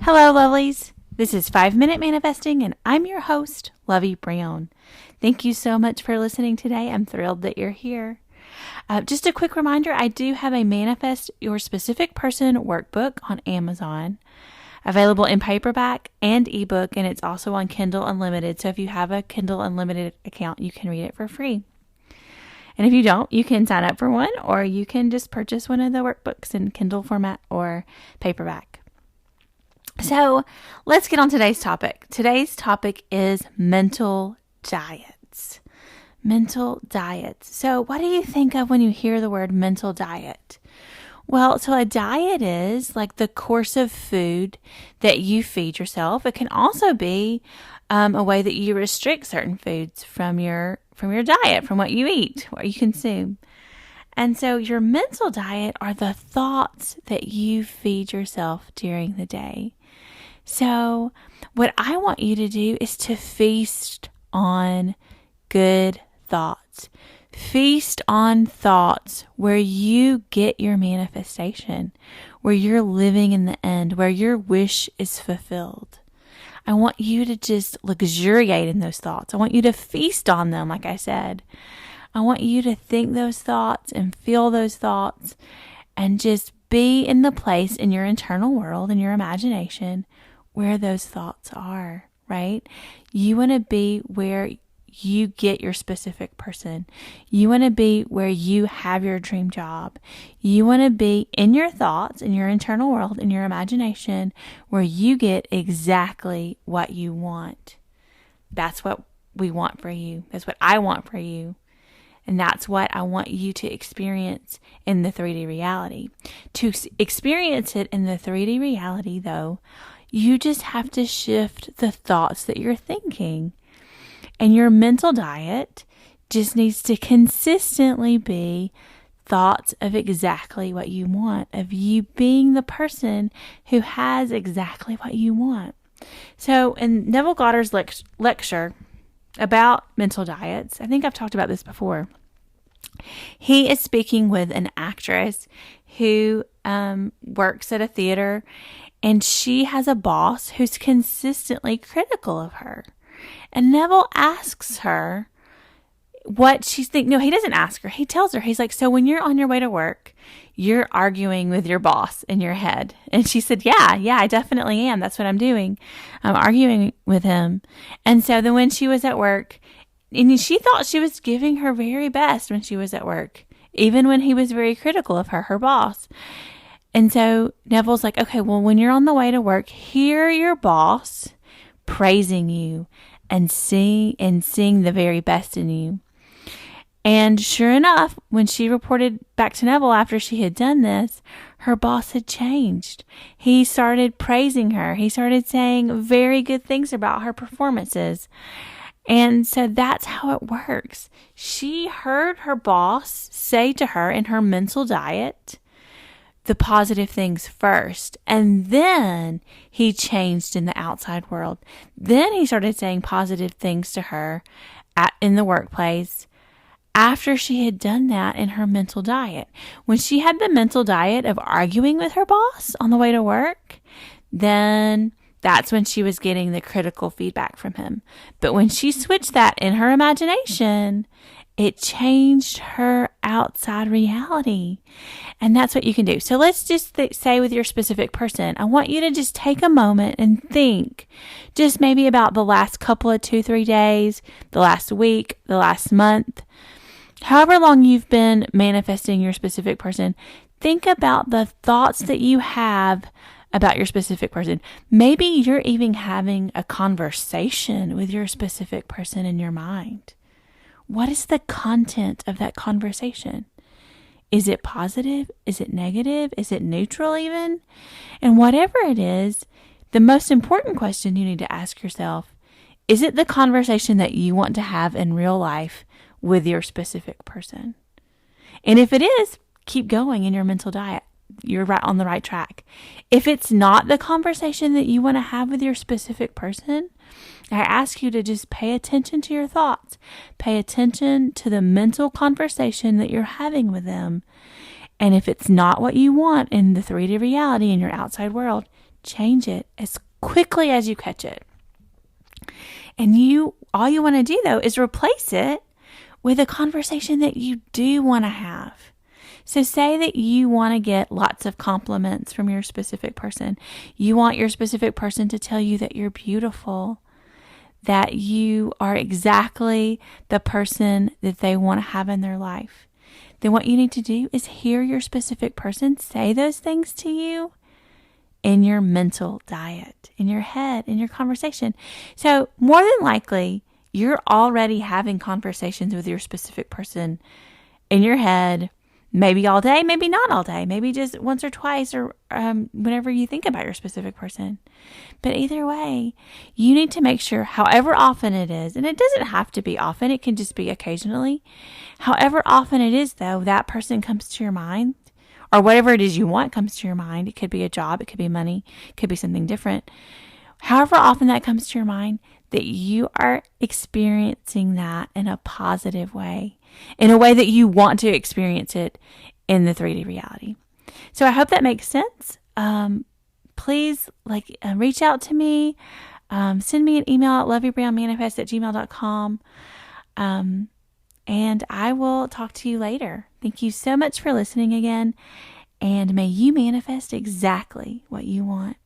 Hello, lovelies. This is 5 Minute Manifesting, and I'm your host, Lovey Brown. Thank you so much for listening today. I'm thrilled that you're here. Just a quick reminder, I do have a Manifest Your Specific Person workbook on Amazon, available in paperback and ebook, and it's also on Kindle Unlimited. So if you have a Kindle Unlimited account, you can read it for free. And if you don't, you can sign up for one, or you can just purchase one of the workbooks in Kindle format or paperback. So let's get on today's topic. Today's topic is mental diets. Mental diets. So what do you think of when you hear the word mental diet? Well, so a diet is like the course of food that you feed yourself. It can also be a way that you restrict certain foods from your diet, from what you eat, what you consume. And so your mental diet are the thoughts that you feed yourself during the day. So what I want you to do is to feast on good thoughts. Feast on thoughts where you get your manifestation, where you're living in the end, where your wish is fulfilled. I want you to just luxuriate in those thoughts. I want you to feast on them, like I said. I want you to think those thoughts and feel those thoughts and just be in the place in your internal world, in your imagination, where those thoughts are, right? You want to be where you get your specific person. You want to be where you have your dream job. You want to be in your thoughts, in your internal world, in your imagination, where you get exactly what you want. That's what we want for you. That's what I want for you. And that's what I want you to experience in the 3D reality. To experience it in the 3D reality, though, you just have to shift the thoughts that you're thinking. And your mental diet just needs to consistently be thoughts of exactly what you want, of you being the person who has exactly what you want. So in Neville Goddard's lecture about mental diets, I think I've talked about this before. He is speaking with an actress who works at a theater, and she has a boss who's consistently critical of her. And Neville asks her what she's thinking. No, he doesn't ask her. He tells her, he's like, so when you're on your way to work, you're arguing with your boss in your head. And she said, yeah, I definitely am. That's what I'm doing. I'm arguing with him. And so then when she was at work, and she thought she was giving her very best when she was at work, even when he was very critical of her boss. And so Neville's like, okay, well, when you're on the way to work, hear your boss praising you and seeing the very best in you. And sure enough, when she reported back to Neville after she had done this, her boss had changed. He started praising her. He started saying very good things about her performances. And so that's how it works. She heard her boss say to her in her mental diet the positive things first, and then he changed in the outside world. Then he started saying positive things to her in the workplace after she had done that in her mental diet. When she had the mental diet of arguing with her boss on the way to work, then that's when she was getting the critical feedback from him. But when she switched that in her imagination, it changed her outside reality. And that's what you can do. So let's just say with your specific person, I want you to just take a moment and think just maybe about the last couple of 2-3 days, the last week, the last month, however long you've been manifesting your specific person. Think about the thoughts that you have about your specific person. Maybe you're even having a conversation with your specific person in your mind. What is the content of that conversation? Is it positive? Is it negative? Is it neutral even? And whatever it is, the most important question you need to ask yourself, is it the conversation that you want to have in real life with your specific person? And if it is, keep going in your mental diet. You're right on the right track. If it's not the conversation that you want to have with your specific person, I ask you to just pay attention to your thoughts. Pay attention to the mental conversation that you're having with them. And if it's not what you want in the 3D reality in your outside world, change it as quickly as you catch it. And all you want to do though is replace it with a conversation that you do want to have. So say that you want to get lots of compliments from your specific person. You want your specific person to tell you that you're beautiful, that you are exactly the person that they want to have in their life. Then what you need to do is hear your specific person say those things to you in your mental diet, in your head, in your conversation. So more than likely, you're already having conversations with your specific person in your head, maybe all day, maybe not all day, maybe just once or twice or whenever you think about your specific person. But either way, you need to make sure, however often it is, and it doesn't have to be often, it can just be occasionally. However often it is, though, that person comes to your mind, or whatever it is you want comes to your mind. It could be a job, it could be money, it could be something different. However often that comes to your mind, that you are experiencing that in a positive way, in a way that you want to experience it in the 3D reality. So I hope that makes sense. Please reach out to me. Send me an email at loveybrownmanifest@gmail.com. And I will talk to you later. Thank you so much for listening again. And may you manifest exactly what you want.